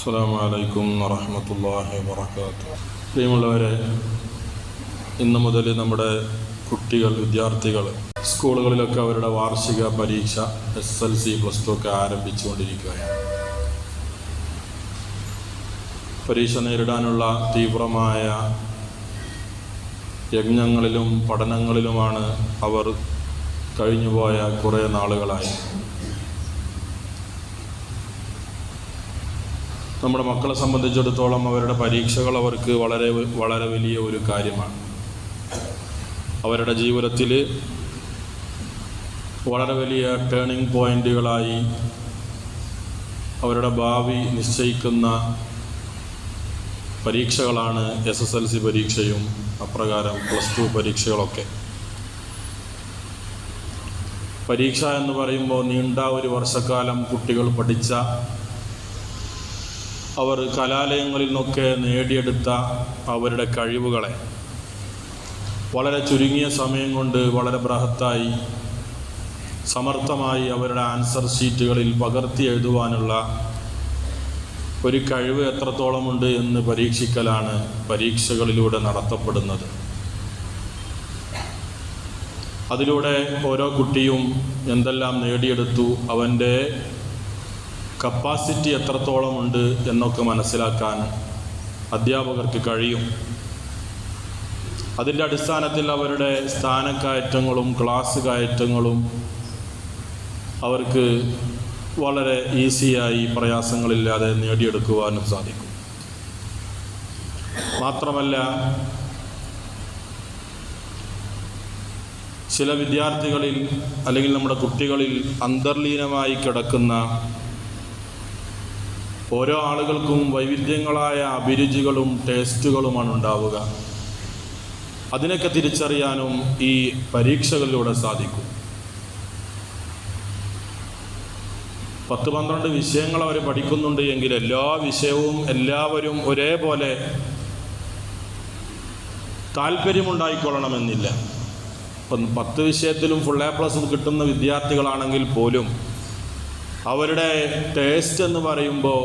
അസ്സലാമു അലൈക്കും വറഹ്മത്തുള്ളാഹി വബറകാതുഹു. പ്രിയമുള്ളവരെ, ഇന്നു മുതൽ നമ്മുടെ കുട്ടികൾ, വിദ്യാർത്ഥികൾ സ്കൂളുകളിലൊക്കെ അവരുടെ വാർഷിക പരീക്ഷ SSLC +2 ഒക്കെ ആരംഭിച്ചുകൊണ്ടിരിക്കുകയാണ്. പരീക്ഷ നേരിടാനുള്ള തീവ്രമായ യജ്ഞങ്ങളിലും പഠനങ്ങളിലുമാണ് അവർ കഴിഞ്ഞുപോയ കുറേ നാളുകളായി. നമ്മുടെ മക്കളെ സംബന്ധിച്ചിടത്തോളം അവരുടെ പരീക്ഷകൾ അവർക്ക് വളരെ വലിയ ഒരു കാര്യമാണ്. അവരുടെ ജീവിതത്തിൽ വളരെ വലിയ ടേണിംഗ് പോയിൻ്റുകളായി അവരുടെ ഭാവി നിശ്ചയിക്കുന്ന പരീക്ഷകളാണ് SSLC പരീക്ഷയും അപ്രകാരം +2 പരീക്ഷകളൊക്കെ. പരീക്ഷ എന്ന് പറയുമ്പോൾ നീണ്ട ഒരു വർഷക്കാലം കുട്ടികൾ പഠിച്ച, അവർ കലാലയങ്ങളിൽ നിന്നൊക്കെ നേടിയെടുത്ത അവരുടെ കഴിവുകളെ വളരെ ചുരുങ്ങിയ സമയം കൊണ്ട് വളരെ ബൃഹത്തായി സമർത്ഥമായി അവരുടെ ആൻസർ ഷീറ്റുകളിൽ പകർത്തി എഴുതുവാനുള്ള ഒരു കഴിവ് എത്രത്തോളമുണ്ട് എന്ന് പരീക്ഷിക്കലാണ് പരീക്ഷകളിലൂടെ നടത്തപ്പെടുന്നത്. അതിലൂടെ ഓരോ കുട്ടിയും എന്തെല്ലാം നേടിയെടുത്തു, അവൻ്റെ കപ്പാസിറ്റി എത്രത്തോളമുണ്ട് എന്നൊക്കെ മനസ്സിലാക്കാൻ അധ്യാപകർക്ക് കഴിയും. അതിൻ്റെ അടിസ്ഥാനത്തിൽ അവരുടെ സ്ഥാനക്കയറ്റങ്ങളും ക്ലാസ് കയറ്റങ്ങളും അവർക്ക് വളരെ ഈസിയായി പ്രയാസങ്ങളില്ലാതെ നേടിയെടുക്കുവാനും സാധിക്കും. മാത്രമല്ല, ചില വിദ്യാർത്ഥികളിൽ അല്ലെങ്കിൽ നമ്മുടെ കുട്ടികളിൽ അന്തർലീനമായി കിടക്കുന്ന ഓരോ ആളുകൾക്കും വൈവിധ്യങ്ങളായ അഭിരുചികളും ടേസ്റ്റുകളുമാണ് ഉണ്ടാവുക. അതിനൊക്കെ തിരിച്ചറിയാനും ഈ പരീക്ഷകളിലൂടെ സാധിക്കും. 10-12 വിഷയങ്ങൾ അവർ പഠിക്കുന്നുണ്ട് എങ്കിൽ എല്ലാ വിഷയവും എല്ലാവരും ഒരേപോലെ താല്പര്യമുണ്ടായിക്കൊള്ളണമെന്നില്ല. 10 വിഷയത്തിലും ഫുൾ A+ കിട്ടുന്ന വിദ്യാർത്ഥികളാണെങ്കിൽ പോലും അവരുടെ ടേസ്റ്റ് എന്ന് പറയുമ്പോൾ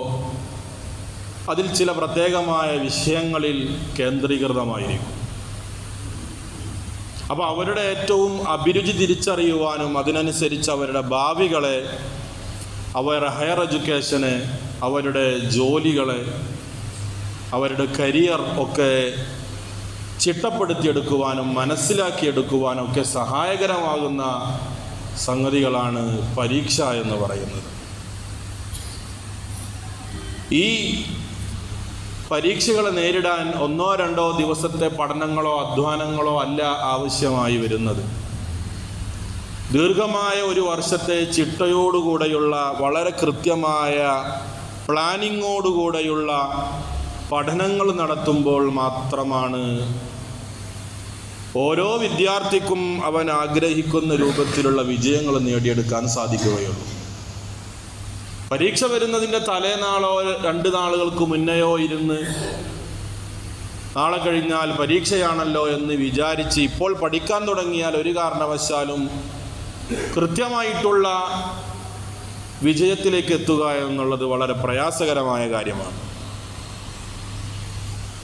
അതിൽ ചില പ്രത്യേകമായ വിഷയങ്ങളിൽ കേന്ദ്രീകൃതമായിരിക്കും. അപ്പോൾ അവരുടെ ഏറ്റവും അഭിരുചി തിരിച്ചറിയുവാനും അതിനനുസരിച്ച് അവരുടെ ഭാവികളെ, അവരുടെ ഹയർ എഡ്യൂക്കേഷന്, അവരുടെ ജോലികളെ, അവരുടെ കരിയർ ഒക്കെ ചിട്ടപ്പെടുത്തിയെടുക്കുവാനും മനസ്സിലാക്കിയെടുക്കുവാനും ഒക്കെ സഹായകരമാകുന്ന സംഗതികളാണ് പരീക്ഷ എന്ന് പറയുന്നത്. ഈ പരീക്ഷകളെ നേരിടാൻ 1-2 ദിവസത്തെ പഠനങ്ങളോ അധ്വാനങ്ങളോ അല്ല ആവശ്യമായി വരുന്നത്. ദീർഘമായ ഒരു വർഷത്തെ ചിട്ടയോടുകൂടെയുള്ള, വളരെ കൃത്യമായ പ്ലാനിങ്ങോടുകൂടെയുള്ള പഠനങ്ങൾ നടത്തുമ്പോൾ മാത്രമാണ് ഓരോ വിദ്യാർത്ഥിക്കും അവൻ ആഗ്രഹിക്കുന്ന രൂപത്തിലുള്ള വിജയങ്ങൾ നേടിയെടുക്കാൻ സാധിക്കുകയുള്ളൂ. പരീക്ഷ വരുന്നതിൻ്റെ തലേനാളോ 2 നാളുകൾക്ക് മുന്നെയോ ഇരുന്ന് നാളെ കഴിഞ്ഞാൽ പരീക്ഷയാണല്ലോ എന്ന് വിചാരിച്ച് ഇപ്പോൾ പഠിക്കാൻ തുടങ്ങിയാൽ ഒരു കാരണവശാലും കൃത്യമായിട്ടുള്ള വിജയത്തിലേക്ക് എത്തുക എന്നുള്ളത് വളരെ പ്രയാസകരമായ കാര്യമാണ്.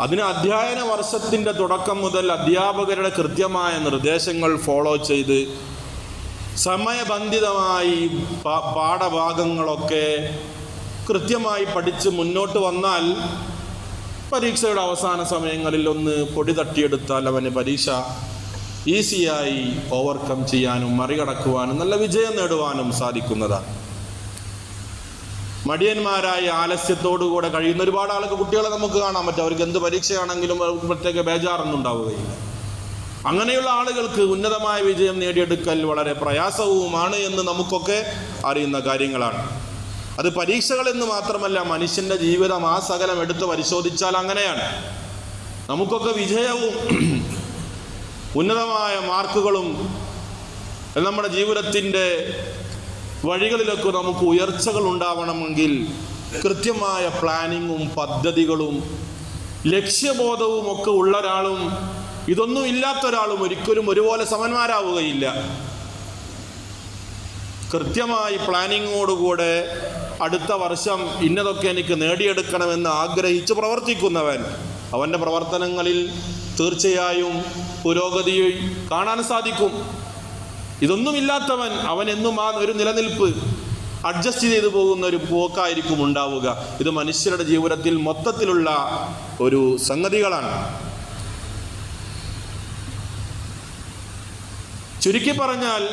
അതിന് അധ്യയന വർഷത്തിൻ്റെ തുടക്കം മുതൽ അധ്യാപകരുടെ കൃത്യമായ നിർദ്ദേശങ്ങൾ ഫോളോ ചെയ്ത് സമയബന്ധിതമായി പാഠഭാഗങ്ങളൊക്കെ കൃത്യമായി പഠിച്ച് മുന്നോട്ട് വന്നാൽ പരീക്ഷയുടെ അവസാന സമയങ്ങളിൽ ഒന്ന് പൊടി തട്ടിയെടുത്താൽ അവന് പരീക്ഷ ഈസിയായി ഓവർകം ചെയ്യാനും മറികടക്കുവാനും നല്ല വിജയം നേടുവാനും സാധിക്കുന്നതാണ്. മടിയന്മാരായ ആലസ്യത്തോടുകൂടെ കഴിയുന്ന ഒരുപാട് ആൾക്ക് കുട്ടികളെ നമുക്ക് കാണാൻ പറ്റും. അവർക്ക് എന്ത് പരീക്ഷയാണെങ്കിലും പ്രത്യേക ബേജാറൊന്നും ഉണ്ടാവുകയില്ല. അങ്ങനെയുള്ള ആളുകൾക്ക് ഉന്നതമായ വിജയം നേടിയെടുക്കൽ വളരെ പ്രയാസവുമാണ് എന്ന് നമുക്കൊക്കെ അറിയുന്ന കാര്യങ്ങളാണ്. അത് പരീക്ഷകളെന്ന് മാത്രമല്ല, മനുഷ്യൻ്റെ ജീവിതം ആ സകലം എടുത്ത് പരിശോധിച്ചാൽ അങ്ങനെയാണ്. നമുക്കൊക്കെ വിജയവും ഉന്നതമായ മാർക്കുകളും നമ്മുടെ ജീവിതത്തിൻ്റെ വഴികളിലൊക്കെ നമുക്ക് ഉയർച്ചകൾ ഉണ്ടാവണമെങ്കിൽ കൃത്യമായ പ്ലാനിങ്ങും പദ്ധതികളും ലക്ഷ്യബോധവും ഒക്കെ ഉള്ള ഒരാളും ഇതൊന്നും ഇല്ലാത്ത ഒരാളും ഒരിക്കലും ഒരുപോലെ സമന്മാരാവുകയില്ല. കൃത്യമായി പ്ലാനിങ്ങോടുകൂടെ അടുത്ത വർഷം ഇന്നതൊക്കെ എനിക്ക് നേടിയെടുക്കണമെന്ന് ആഗ്രഹിച്ച് പ്രവർത്തിക്കുന്നവൻ, അവൻ്റെ പ്രവർത്തനങ്ങളിൽ തീർച്ചയായും പുരോഗതി കാണാൻ സാധിക്കും. ഇതൊന്നുമില്ലാത്തവൻ അവൻ എന്നും ആ ഒരു നിലനിൽപ്പ് അഡ്ജസ്റ്റ് ചെയ്തു പോകുന്ന ഒരു പോക്കായിരിക്കും ഉണ്ടാവുക. ഇത് മനുഷ്യരുടെ ജീവിതത്തിൽ മൊത്തത്തിലുള്ള ഒരു സംഗതികളാണ്. ചുരുക്കി പറഞ്ഞാൽ,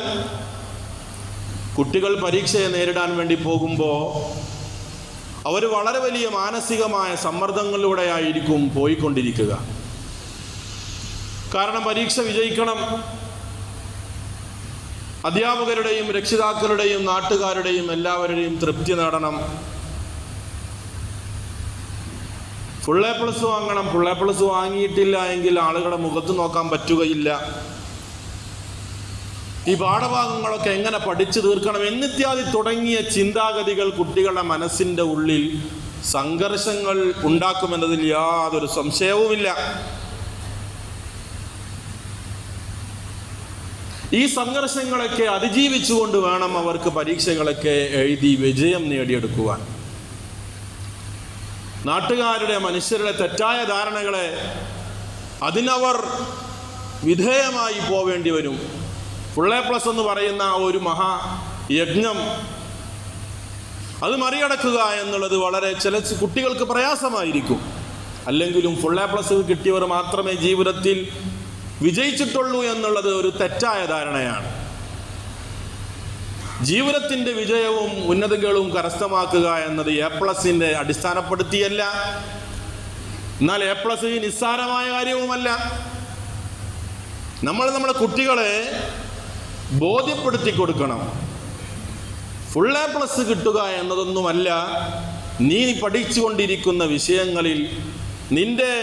കുട്ടികൾ പരീക്ഷയെ നേരിടാൻ വേണ്ടി പോകുമ്പോൾ അവർ വളരെ വലിയ മാനസികമായ സമ്മർദ്ദങ്ങളിലൂടെയായിരിക്കും പോയിക്കൊണ്ടിരിക്കുക. കാരണം പരീക്ഷ വിജയിക്കണം, അധ്യാപകരുടെയും രക്ഷിതാക്കളുടെയും നാട്ടുകാരുടെയും എല്ലാവരുടെയും തൃപ്തി നേടണം, ഫുൾ എ പ്ലസ് വാങ്ങണം. ഫുൾ എ പ്ലസ് വാങ്ങിയിട്ടില്ല എങ്കിൽ ആളുകളുടെ മുഖത്ത് നോക്കാൻ പറ്റുകയില്ല. ഈ പാഠഭാഗങ്ങളൊക്കെ എങ്ങനെ പഠിച്ചു തീർക്കണം എന്നിത്യാദി തുടങ്ങിയ ചിന്താഗതികൾ കുട്ടികളുടെ മനസ്സിൻ്റെ ഉള്ളിൽ സംഘർഷങ്ങൾ ഉണ്ടാക്കുമെന്നതിൽ യാതൊരു സംശയവുമില്ല. ഈ സംഘർഷങ്ങളൊക്കെ അതിജീവിച്ചുകൊണ്ട് വേണം അവർക്ക് പരീക്ഷകളൊക്കെ എഴുതി വിജയം നേടിയെടുക്കുവാൻ. നാട്ടുകാരുടെ, മനുഷ്യരുടെ തെറ്റായ ധാരണകളെ അതിനവർ വിധേയമായി പോവേണ്ടി വരും. ഫുൾ എ പ്ലസ് എന്ന് പറയുന്ന ഒരു മഹായജ്ഞം അത് മറികടക്കുക എന്നുള്ളത് വളരെ ചില കുട്ടികൾക്ക് പ്രയാസമായിരിക്കും. അല്ലെങ്കിലും ഫുൾ എ പ്ലസ് കിട്ടിയവർ മാത്രമേ ജീവിതത്തിൽ വിജയിച്ചിട്ടുള്ളൂ എന്നുള്ളത് ഒരു തെറ്റായ ധാരണയാണ്. ജീവിതത്തിൻ്റെ വിജയവും ഉന്നതികളും കരസ്ഥമാക്കുക എന്നത് എ പ്ലസിൻ്റെ അടിസ്ഥാനപ്പെടുത്തിയല്ല. എന്നാൽ എ പ്ലസ് നിസ്സാരമായ കാര്യവുമല്ല. നമ്മൾ നമ്മുടെ കുട്ടികളെ ബോധ്യപ്പെടുത്തി കൊടുക്കണം. ഫുൾ എ പ്ലസ് കിട്ടുക എന്നതൊന്നുമല്ല, നീ പഠിച്ചുകൊണ്ടിരിക്കുന്ന വിഷയങ്ങളിൽ നിന്റെ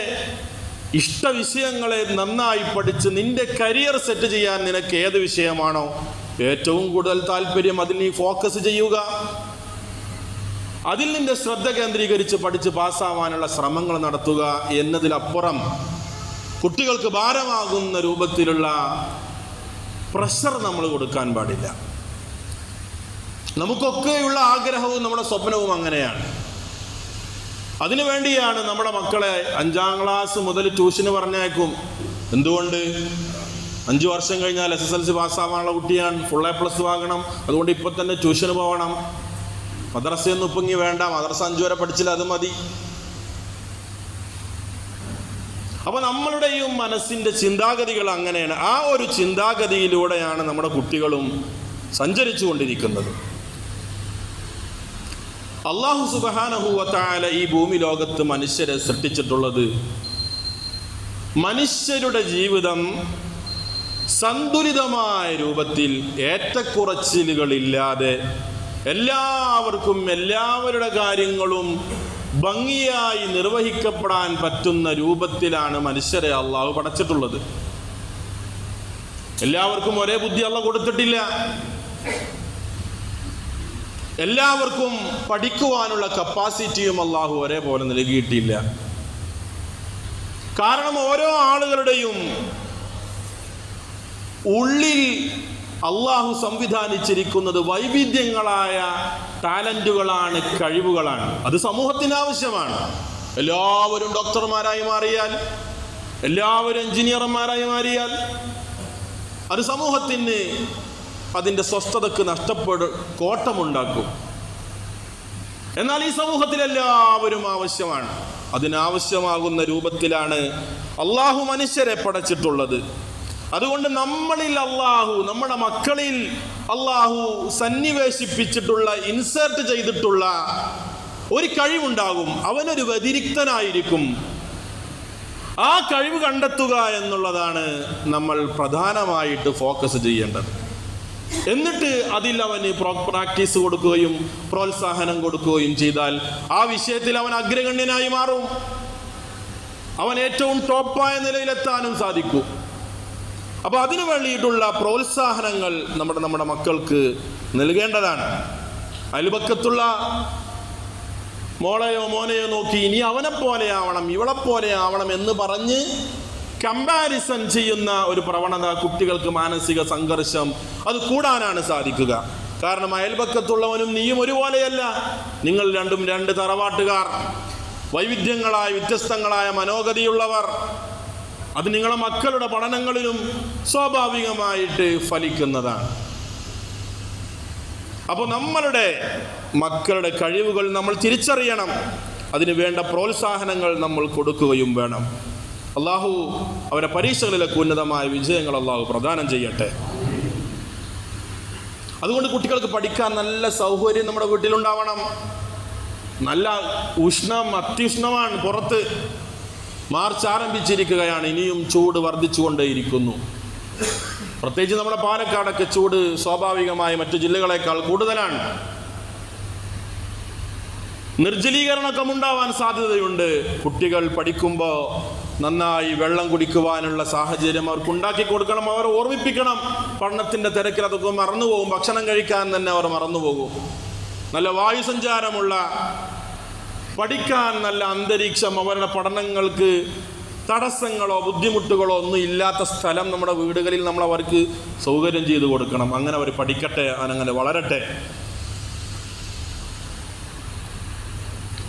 ഇഷ്ടവിഷയങ്ങളെ നന്നായി പഠിച്ച് നിന്റെ കരിയർ സെറ്റ് ചെയ്യാൻ നിനക്ക് ഏത് വിഷയമാണോ ഏറ്റവും കൂടുതൽ താല്പര്യം അതിൽ നീ ഫോക്കസ് ചെയ്യുക. അതിൽ നിന്റെ ശ്രദ്ധ കേന്ദ്രീകരിച്ച് പഠിച്ച് പാസ്സാവാനുള്ള ശ്രമങ്ങൾ നടത്തുക എന്നതിലപ്പുറം കുട്ടികൾക്ക് ഭാരമാകുന്ന രൂപത്തിലുള്ള പ്രഷർ നമ്മൾ കൊടുക്കാൻ പാടില്ല. നമുക്കൊക്കെയുള്ള ആഗ്രഹവും നമ്മുടെ സ്വപ്നവും അങ്ങനെയാണ്. അതിനുവേണ്ടിയാണ് നമ്മുടെ മക്കളെ 5ാം ക്ലാസ് മുതൽ ട്യൂഷന് പറഞ്ഞേക്കും. എന്തുകൊണ്ട്? 5 വർഷം കഴിഞ്ഞാൽ SSLC പാസ്സാവാനുള്ള കുട്ടിയാണ്, ഫുൾ എ പ്ലസ് വാങ്ങണം, അതുകൊണ്ട് ഇപ്പം തന്നെ ട്യൂഷന് പോകണം. മദ്രസയൊന്നും ഇപ്പം ഇനി വേണ്ട, മദ്രസ 5 വരെ പഠിച്ചില്ല, അത് മതി. അപ്പോൾ നമ്മളുടെയും മനസ്സിൻ്റെ ചിന്താഗതികൾ അങ്ങനെയാണ്. ആ ഒരു ചിന്താഗതിയിലൂടെയാണ് നമ്മുടെ കുട്ടികളും സഞ്ചരിച്ചു കൊണ്ടിരിക്കുന്നത്. അല്ലാഹു സുബ്ഹാനഹു വ തആല ഈ ഭൂമി ലോകത്ത് മനുഷ്യരെ സൃഷ്ടിച്ചിട്ടുള്ളത് മനുഷ്യരുടെ ജീവിതം സന്തുലിതമായ രൂപത്തിൽ ഏറ്റക്കുറച്ചിലുകളില്ലാതെ എല്ലാവർക്കും എല്ലാവരുടെ കാര്യങ്ങളും ഭംഗിയായി നിർവഹിക്കപ്പെടാൻ പറ്റുന്ന രൂപത്തിലാണ് മനുഷ്യരെ അള്ളാഹു പടച്ചിട്ടുള്ളത്. എല്ലാവർക്കും ഒരേ ബുദ്ധി അള്ളാഹു കൊടുത്തിട്ടില്ല. എല്ലാവർക്കും പഠിക്കുവാനുള്ള കപ്പാസിറ്റിയും അള്ളാഹു ഒരേപോലെ നൽകിയിട്ടില്ല. കാരണം ഓരോ ആളുകളുടെയും ഉള്ളിൽ അള്ളാഹു സംവിധാനിച്ചിരിക്കുന്നത് വൈവിധ്യങ്ങളായ ടാലന്റുകളാണ്, കഴിവുകളാണ്. അത് സമൂഹത്തിന് ആവശ്യമാണ്. എല്ലാവരും ഡോക്ടർമാരായി മാറിയാൽ, എല്ലാവരും എഞ്ചിനീയർമാരായി മാറിയാൽ അത് സമൂഹത്തിന് അതിൻ്റെ സ്വസ്ഥതക്ക് കോട്ടമുണ്ടാക്കും. എന്നാൽ ഈ സമൂഹത്തിൽ എല്ലാവരും ആവശ്യമാണ്. അതിനാവശ്യമാകുന്ന രൂപത്തിലാണ് അള്ളാഹു മനുഷ്യരെ പടച്ചിട്ടുള്ളത്. അതുകൊണ്ട് നമ്മളിൽ അള്ളാഹു, നമ്മുടെ മക്കളിൽ അള്ളാഹു സന്നിവേശിപ്പിച്ചിട്ടുള്ള, ഇൻസേർട്ട് ചെയ്തിട്ടുള്ള ഒരു കഴിവുണ്ടാകും. അവനൊരു വ്യതിരിക്തനായിരിക്കും. ആ കഴിവ് കണ്ടെത്തുക എന്നുള്ളതാണ് നമ്മൾ പ്രധാനമായിട്ട് ഫോക്കസ് ചെയ്യേണ്ടത്. എന്നിട്ട് അതിൽ അവന് പ്രാക്ടീസ് കൊടുക്കുകയും പ്രോത്സാഹനം കൊടുക്കുകയും ചെയ്താൽ ആ വിഷയത്തിൽ അവൻ അഗ്രഗണ്യനായി മാറും. അവൻ ഏറ്റവും ടോപ്പായ നിലയിലെത്താനും സാധിക്കും. അപ്പോൾ അതിനു വേണ്ടിയിട്ടുള്ള പ്രോത്സാഹനങ്ങൾ നമ്മുടെ മക്കൾക്ക് നൽകേണ്ടതാണ്. അയൽപക്കത്തുള്ള മോളെയോ മോനെയോ നോക്കി ഇനി അവനെ പോലെ ആവണം, ഇവളെ പോലെ ആവണം എന്ന് പറഞ്ഞ് കമ്പാരിസൺ ചെയ്യുന്ന ഒരു പ്രവണത കുട്ടികൾക്ക് മാനസിക സംഘർഷം അത് കൂടാനാണ് സാധിക്കുക. കാരണം അയൽപക്കത്തുള്ളവനും നീയും ഒരുപോലെയല്ല. നിങ്ങൾ രണ്ടും രണ്ട് തറവാട്ടുകാർ, വൈവിധ്യങ്ങളായ വ്യത്യസ്തങ്ങളായ മനോഗതിയുള്ളവർ. അത് നിങ്ങളുടെ മക്കളുടെ പഠനങ്ങളിലും സ്വാഭാവികമായിട്ട് ഫലിക്കുന്നതാണ്. അപ്പോൾ നമ്മളുടെ മക്കളുടെ കഴിവുകൾ നമ്മൾ തിരിച്ചറിയണം. അതിന് വേണ്ട പ്രോത്സാഹനങ്ങൾ നമ്മൾ കൊടുക്കുകയും വേണം. അള്ളാഹു അവരുടെ പരീക്ഷകളിലൊക്കെ ഉന്നതമായ വിജയങ്ങൾ അള്ളാഹു പ്രദാനം ചെയ്യട്ടെ. അതുകൊണ്ട് കുട്ടികൾക്ക് പഠിക്കാൻ നല്ല സൗകര്യം നമ്മുടെ വീട്ടിലുണ്ടാവണം. നല്ല അത്യുഷ്ണമാണ് പുറത്ത്. മാർച്ച് ആരംഭിച്ചിരിക്കുകയാണ്, ഇനിയും ചൂട് വർദ്ധിച്ചുകൊണ്ടേയിരിക്കുന്നു. പ്രത്യേകിച്ച് നമ്മുടെ പാലക്കാടൊക്കെ ചൂട് സ്വാഭാവികമായി മറ്റു ജില്ലകളെക്കാൾ കൂടുതലാണ്. നിർജ്ജലീകരണമൊക്കെ ഉണ്ടാവാൻ സാധ്യതയുണ്ട്. കുട്ടികൾ പഠിക്കുമ്പോൾ നന്നായി വെള്ളം കുടിക്കുവാനുള്ള സാഹചര്യം അവർക്ക് ഉണ്ടാക്കി കൊടുക്കണം. അവരെ ഓർമ്മിപ്പിക്കണം. പഠനത്തിൻ്റെ തിരക്കിൽ അതൊക്കെ മറന്നുപോകും. ഭക്ഷണം കഴിക്കാൻ തന്നെ അവർ മറന്നുപോകും. നല്ല വായുസഞ്ചാരമുള്ള, പഠിക്കാൻ നല്ല അന്തരീക്ഷം, അവരുടെ പഠനങ്ങൾക്ക് തടസ്സങ്ങളോ ബുദ്ധിമുട്ടുകളോ ഒന്നും ഇല്ലാത്ത സ്ഥലം നമ്മുടെ വീടുകളിൽ നമ്മൾ അവർക്ക് സൗകര്യം ചെയ്തു കൊടുക്കണം. അങ്ങനെ അവർ പഠിക്കട്ടെ, അങ്ങനെ വളരട്ടെ.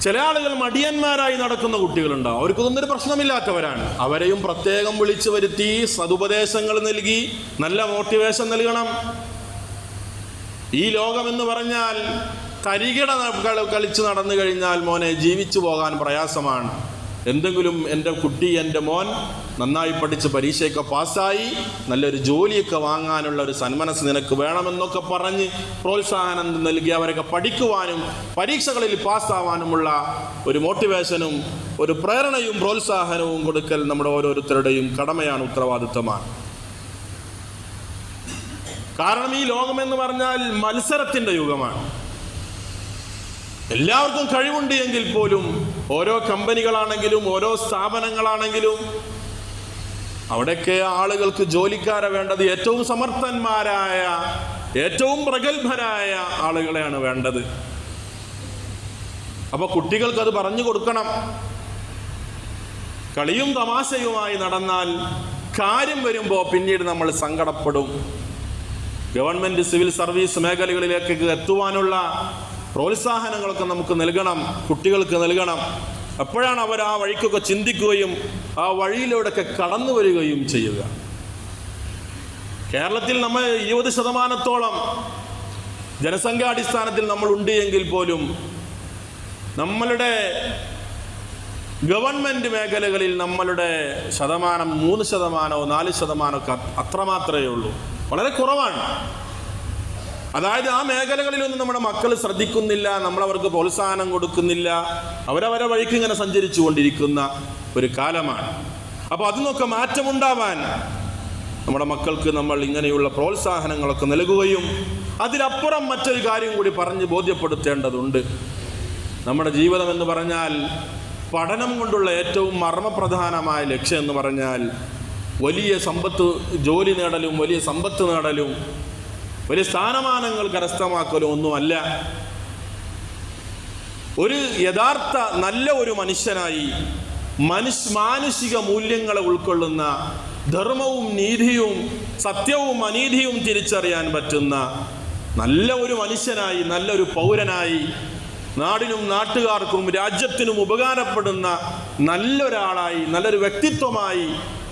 ചില ആളുകൾ മടിയന്മാരായി നടക്കുന്ന കുട്ടികളുണ്ടാവും. അവർക്കൊന്നും ഒരു പ്രശ്നമില്ലാത്തവരാണ്. അവരെയും പ്രത്യേകം വിളിച്ചു വരുത്തി സതുപദേശങ്ങൾ നൽകി നല്ല മോട്ടിവേഷൻ നൽകണം. ഈ ലോകമെന്ന് പറഞ്ഞാൽ തരികിട കളിച്ച് നടന്നു കഴിഞ്ഞാൽ മോനെ ജീവിച്ചു പോകാൻ പ്രയാസമാണ്. എന്തെങ്കിലും എൻ്റെ കുട്ടി, എൻ്റെ മോൻ നന്നായി പഠിച്ച് പരീക്ഷയൊക്കെ പാസ്സായി നല്ലൊരു ജോലിയൊക്കെ വാങ്ങാനുള്ള ഒരു സന്മനസ് നിനക്ക് വേണമെന്നൊക്കെ പറഞ്ഞ് പ്രോത്സാഹനം നൽകി അവരൊക്കെ പഠിക്കുവാനും പരീക്ഷകളിൽ പാസ്സാവാനുമുള്ള ഒരു മോട്ടിവേഷനും ഒരു പ്രേരണയും പ്രോത്സാഹനവും കൊടുക്കൽ നമ്മുടെ ഓരോരുത്തരുടെയും കടമയാണ്, ഉത്തരവാദിത്വമാണ്. കാരണം ഈ ലോകമെന്ന് പറഞ്ഞാൽ മത്സരത്തിൻ്റെ യുഗമാണ്. എല്ലാവർക്കും കഴിവുണ്ട് എങ്കിൽ പോലും ഓരോ കമ്പനികളാണെങ്കിലും ഓരോ സ്ഥാപനങ്ങളാണെങ്കിലും അവിടെയൊക്കെ ആളുകൾക്ക് ജോലിക്കാരെ വേണ്ടത് ഏറ്റവും സമർത്ഥന്മാരായ, ഏറ്റവും പ്രഗത്ഭരായ ആളുകളെയാണ് വേണ്ടത്. അപ്പൊ കുട്ടികൾക്ക് അത് പറഞ്ഞു കൊടുക്കണം. കളിയും തമാശയുമായി നടന്നാൽ കാര്യം വരുമ്പോൾ പിന്നീട് നമ്മൾ സങ്കടപ്പെടും. ഗവൺമെന്റ് സിവിൽ സർവീസ് മേഖലകളിലേക്ക് എത്തുവാനുള്ള പ്രോത്സാഹനങ്ങളൊക്കെ നമുക്ക് നൽകണം, കുട്ടികൾക്ക് നൽകണം. അപ്പോഴാണ് അവർ ആ വഴിക്കൊക്കെ ചിന്തിക്കുകയും ആ വഴിയിലൂടെയൊക്കെ കടന്നു വരികയും ചെയ്യുക. കേരളത്തിൽ നമ്മൾ 20% ജനസംഖ്യാടിസ്ഥാനത്തിൽ നമ്മൾ ഉണ്ട് എങ്കിൽ പോലും നമ്മളുടെ ഗവൺമെന്റ് മേഖലകളിൽ നമ്മളുടെ ശതമാനം 3%, 4% അത്രമാത്രമേ ഉള്ളൂ. വളരെ കുറവാണ്. അതായത് ആ മേഖലകളിലൊന്നും നമ്മുടെ മക്കൾ ശ്രദ്ധിക്കുന്നില്ല, നമ്മളവർക്ക് പ്രോത്സാഹനം കൊടുക്കുന്നില്ല. അവരവരെ വഴിക്ക് ഇങ്ങനെ സഞ്ചരിച്ചു കൊണ്ടിരിക്കുന്ന ഒരു കാലമാണ്. അപ്പോൾ അതിനൊക്കെ മാറ്റമുണ്ടാവാൻ നമ്മുടെ മക്കൾക്ക് നമ്മൾ ഇങ്ങനെയുള്ള പ്രോത്സാഹനങ്ങളൊക്കെ നൽകുകയും അതിലപ്പുറം മറ്റൊരു കാര്യം കൂടി പറഞ്ഞ് ബോധ്യപ്പെടുത്തേണ്ടതുണ്ട്. നമ്മുടെ ജീവിതം എന്ന് പറഞ്ഞാൽ പഠനം കൊണ്ടുള്ള ഏറ്റവും മർമ്മപ്രധാനമായ ലക്ഷ്യം എന്ന് പറഞ്ഞാൽ വലിയ സമ്പത്ത്, ജോലി നേടലും വലിയ സമ്പത്ത് നേടലും വലിയ സ്ഥാനമാനങ്ങൾ കരസ്ഥമാക്കലും ഒന്നുമല്ല. ഒരു യഥാർത്ഥ നല്ല ഒരു മനുഷ്യനായി മാനുഷിക മൂല്യങ്ങളെ ഉൾക്കൊള്ളുന്ന, ധർമ്മവും നീതിയും സത്യവും അനീതിയും തിരിച്ചറിയാൻ പറ്റുന്ന നല്ല ഒരു മനുഷ്യനായി, നല്ലൊരു പൗരനായി, നാടിനും നാട്ടുകാർക്കും രാജ്യത്തിനും ഉപകാരപ്പെടുന്ന നല്ലൊരാളായി, നല്ലൊരു വ്യക്തിത്വമായി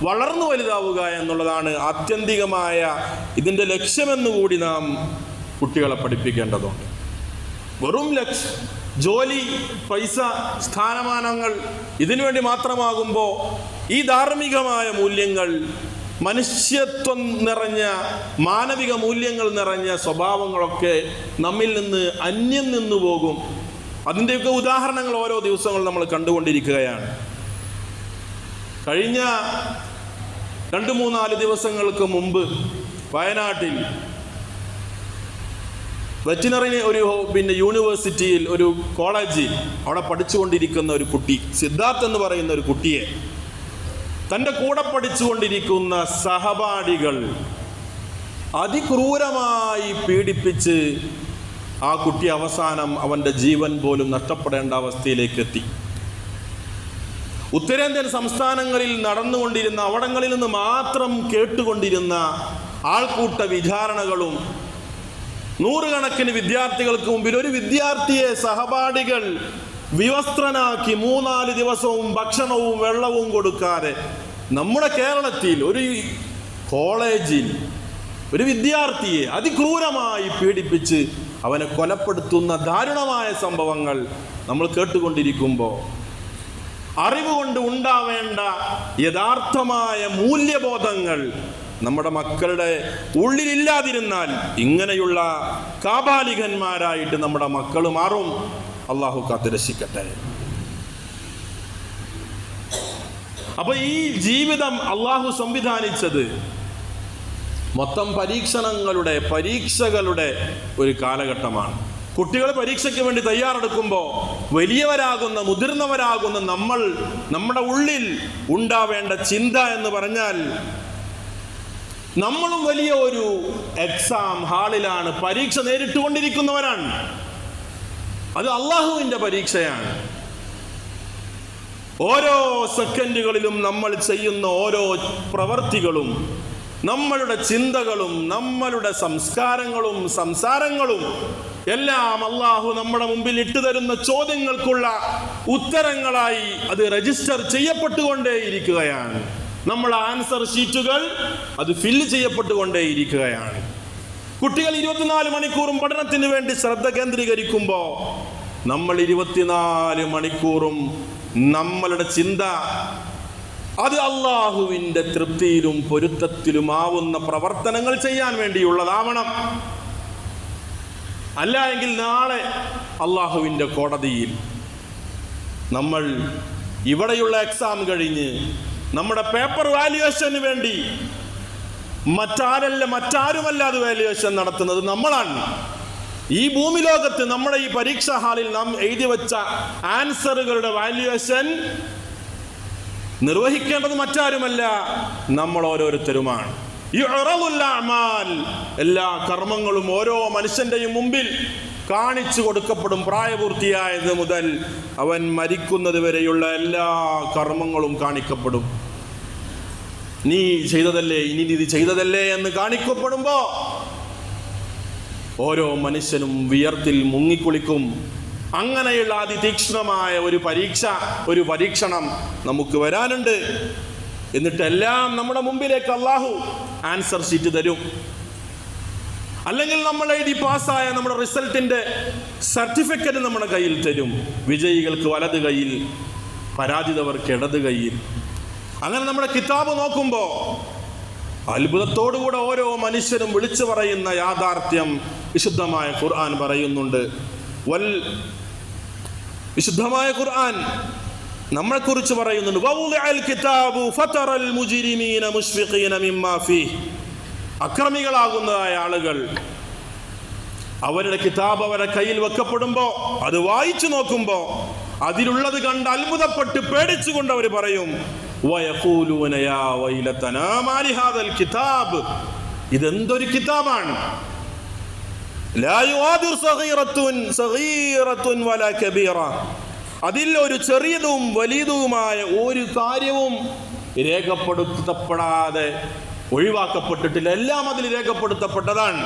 വളർന്നു വലുതാവുക എന്നുള്ളതാണ് ആത്യന്തികമായ ഇതിൻ്റെ ലക്ഷ്യമെന്നുകൂടി നാം കുട്ടികളെ പഠിപ്പിക്കേണ്ടതുണ്ട്. വെറും ജോലി, പൈസ, സ്ഥാനമാനങ്ങൾ ഇതിനു വേണ്ടി മാത്രമാകുമ്പോൾ ഈ ധാർമ്മികമായ മൂല്യങ്ങൾ, മനുഷ്യത്വം നിറഞ്ഞ, മാനവിക മൂല്യങ്ങൾ നിറഞ്ഞ സ്വഭാവങ്ങളൊക്കെ നമ്മിൽ നിന്ന് അന്യം നിന്നു പോകും. അതിൻ്റെയൊക്കെ ഉദാഹരണങ്ങൾ ഓരോ ദിവസങ്ങൾ നമ്മൾ കണ്ടുകൊണ്ടിരിക്കുകയാണ്. കഴിഞ്ഞ 2-3-4 ദിവസങ്ങൾക്ക് മുമ്പ് വയനാട്ടിൽ വെറ്റിനറി ഒരു യൂണിവേഴ്സിറ്റിയിൽ, ഒരു കോളേജിൽ അവിടെ പഠിച്ചുകൊണ്ടിരിക്കുന്ന ഒരു കുട്ടി, സിദ്ധാർത്ഥ് എന്ന് പറയുന്ന ഒരു കുട്ടിയെ തൻ്റെ കൂടെ പഠിച്ചുകൊണ്ടിരിക്കുന്ന സഹപാഠികൾ അതിക്രൂരമായി പീഡിപ്പിച്ച് ആ കുട്ടി അവസാനം അവൻ്റെ ജീവൻ പോലും നഷ്ടപ്പെടേണ്ട അവസ്ഥയിലേക്ക് എത്തി. ഉത്തരേന്ത്യൻ സംസ്ഥാനങ്ങളിൽ നടന്നുകൊണ്ടിരുന്ന, അവിടങ്ങളിൽ നിന്ന് മാത്രം കേട്ടുകൊണ്ടിരുന്ന ആൾക്കൂട്ട വിചാരണകളും നൂറുകണക്കിന് വിദ്യാർത്ഥികൾക്ക് മുമ്പിൽ ഒരു വിദ്യാർത്ഥിയെ സഹപാഠികൾ വിവസ്ത്രനാക്കി 3-4 ദിവസവും ഭക്ഷണവും വെള്ളവും കൊടുക്കാതെ നമ്മുടെ കേരളത്തിൽ ഒരു കോളേജിൽ ഒരു വിദ്യാർത്ഥിയെ അതിക്രൂരമായി പീഡിപ്പിച്ച് അവനെ കൊലപ്പെടുത്തുന്ന ദാരുണമായ സംഭവങ്ങൾ നമ്മൾ കേട്ടുകൊണ്ടിരിക്കുമ്പോൾ അറിവ് കൊണ്ട് ഉണ്ടാവേണ്ട യഥാർത്ഥമായ മൂല്യബോധങ്ങൾ നമ്മുടെ മക്കളുടെ ഉള്ളിലില്ലാതിരുന്നാൽ ഇങ്ങനെയുള്ള കാബാലികന്മാരായിട്ട് നമ്മുടെ മക്കൾ മാറും. അള്ളാഹു കാത്തുരക്ഷിക്കട്ടെ. അപ്പൊ ഈ ജീവിതം അള്ളാഹു സംവിധാനിച്ചത് മൊത്തം പരീക്ഷകളുടെ ഒരു കാലഘട്ടമാണ്. കുട്ടികൾ പരീക്ഷയ്ക്ക് വേണ്ടി തയ്യാറെടുക്കുമ്പോൾ വലിയവരാകുന്ന മുതിർന്നവരാകുന്ന നമ്മുടെ ഉള്ളിൽ ഉണ്ടാവേണ്ട ചിന്ത എന്ന് പറഞ്ഞാൽ നമ്മളും വലിയ ഒരു എക്സാം ഹാളിലാണ്, പരീക്ഷ നേരിട്ടുകൊണ്ടിരിക്കുന്നവരാണ്. അത് അള്ളാഹുവിൻ്റെ പരീക്ഷയാണ്. ഓരോ സെക്കൻഡുകളിലും നമ്മൾ ചെയ്യുന്ന ഓരോ പ്രവർത്തികളും നമ്മളുടെ ചിന്തകളും നമ്മളുടെ സംസ്കാരങ്ങളും സംസാരങ്ങളും എല്ലാം അള്ളാഹു നമ്മുടെ മുമ്പിൽ ഇട്ടുതരുന്ന ചോദ്യങ്ങൾക്കുള്ള ഉത്തരങ്ങളായി അത് രജിസ്റ്റർ ചെയ്യപ്പെട്ടുകൊണ്ടേയിരിക്കുകയാണ്. നമ്മുടെ ആൻസർ ഷീറ്റുകൾ അത് ഫില്ല് ചെയ്യപ്പെട്ടുകൊണ്ടേയിരിക്കുകയാണ്. കുട്ടികൾ 24 മണിക്കൂറും പഠനത്തിന് വേണ്ടി ശ്രദ്ധ കേന്ദ്രീകരിക്കുമ്പോൾ നമ്മൾ 24 മണിക്കൂറും നമ്മളുടെ ചിന്ത അത് അള്ളാഹുവിൻ്റെ തൃപ്തിയിലും പൊരുത്തത്തിലുമാവുന്ന പ്രവർത്തനങ്ങൾ ചെയ്യാൻ വേണ്ടിയുള്ളതാവണം. അല്ല എങ്കിൽ നാളെ അള്ളാഹുവിൻ്റെ കോടതിയിൽ നമ്മൾ ഇവിടെയുള്ള എക്സാം കഴിഞ്ഞ് നമ്മുടെ പേപ്പർ വാല്യുവേഷന് വേണ്ടി മറ്റാരുമല്ല അത് വാല്യുവേഷൻ നടത്തുന്നത് നമ്മളാണ്. ഈ ഭൂമി ലോകത്ത് നമ്മുടെ ഈ പരീക്ഷാ ഹാളിൽ നാം എഴുതി വെച്ച ആൻസറുകളുടെ വാല്യുവേഷൻ നിർവഹിക്കേണ്ടത് മറ്റാരുമല്ല, നമ്മൾ ഓരോരുത്തരുമാണ്. എല്ലാ കർമ്മങ്ങളും ഓരോ മനുഷ്യന്റെയും മുമ്പിൽ കാണിച്ചു കൊടുക്കപ്പെടും. പ്രായപൂർത്തിയായത് മുതൽ അവൻ മരിക്കുന്നത് വരെയുള്ള എല്ലാ കർമ്മങ്ങളും കാണിക്കപ്പെടും. നീ ചെയ്തതല്ലേ, ഇനി ഇത് ചെയ്തതല്ലേ എന്ന് കാണിക്കപ്പെടുമ്പോ ഓരോ മനുഷ്യനും വിയർത്തിൽ മുങ്ങിക്കുളിക്കും. അങ്ങനെയുള്ള അതിതീക്ഷ്ണമായ ഒരു പരീക്ഷണം നമുക്ക് വരാനുണ്ട്. എന്നിട്ടെല്ലാം നമ്മുടെ മുമ്പിലേക്ക് അള്ളാഹു ആൻസർ ഷീറ്റ് തരും. അല്ലെങ്കിൽ നമ്മൾ എഴുതി പാസ്സായ നമ്മുടെ റിസൾട്ടിന്റെ സർട്ടിഫിക്കറ്റ് നമ്മുടെ കയ്യിൽ തരും. വിജയികൾക്ക് വലത് കയ്യിൽ, പരാജിതവർക്ക് ഇടത് കയ്യിൽ. അങ്ങനെ നമ്മുടെ കിതാബ് നോക്കുമ്പോൾ അത്ഭുതത്തോടുകൂടെ ഓരോ മനുഷ്യരും വിളിച്ചു പറയുന്ന യാഥാർത്ഥ്യം വിശുദ്ധമായ ഖുർആൻ പറയുന്നുണ്ട്. വിശുദ്ധമായ ഖുർആൻ നമ്മളെ കുറിച്ച് പറയുന്നുണ്ട്. അക്രമികളാകുന്നതായ ആളുകൾ അവരുടെ കിതാബ് അവരുടെ കയ്യിൽ വെക്കപ്പെടുമ്പോ അത് വായിച്ചു നോക്കുമ്പോ അതിലുള്ളത് കണ്ട് അത്ഭുതപ്പെട്ട് പേടിച്ചുകൊണ്ട് അവർ പറയും, ഇതെന്തൊരു കിതാബാണ്, അതിൽ ഒരു ചെറിയതും വലിയതുമായ ഒരു കാര്യവും രേഖപ്പെടുത്തപ്പെടാതെ ഒഴിവാക്കപ്പെട്ടിട്ടില്ല. എല്ലാം അതിൽ രേഖപ്പെടുത്തപ്പെട്ടതാണ്.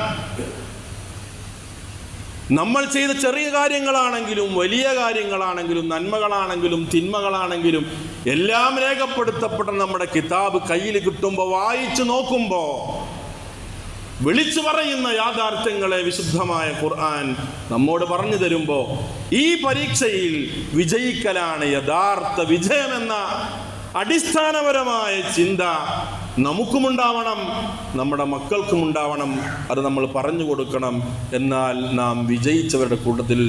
നമ്മൾ ചെയ്ത ചെറിയ കാര്യങ്ങളാണെങ്കിലും വലിയ കാര്യങ്ങളാണെങ്കിലും നന്മകളാണെങ്കിലും തിന്മകളാണെങ്കിലും എല്ലാം രേഖപ്പെടുത്തപ്പെട്ട നമ്മുടെ കിതാബ് കയ്യിൽ കിട്ടുമ്പോൾ വായിച്ചു നോക്കുമ്പോൾ വിളിച്ചു പറയുന്ന യാഥാർത്ഥ്യങ്ങളെ വിശുദ്ധമായ ഖുർആൻ നമ്മോട് പറഞ്ഞു തരുമ്പോൾ ഈ പരീക്ഷയിൽ വിജയിക്കലാണ് യഥാർത്ഥ വിജയമെന്ന അടിസ്ഥാനപരമായ ചിന്ത നമുക്കുമുണ്ടാവണം, നമ്മുടെ മക്കൾക്കും ഉണ്ടാവണം. അത് നമ്മൾ പറഞ്ഞു കൊടുക്കണം. എന്നാൽ നാം വിജയിച്ചവരുടെ കൂട്ടത്തിൽ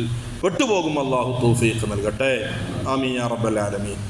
പെട്ടുപോകും. അല്ലാഹു തൗഫീഖ് നൽകട്ടെ. ആമീൻ യാ റബ്ബൽ ആലമീൻ.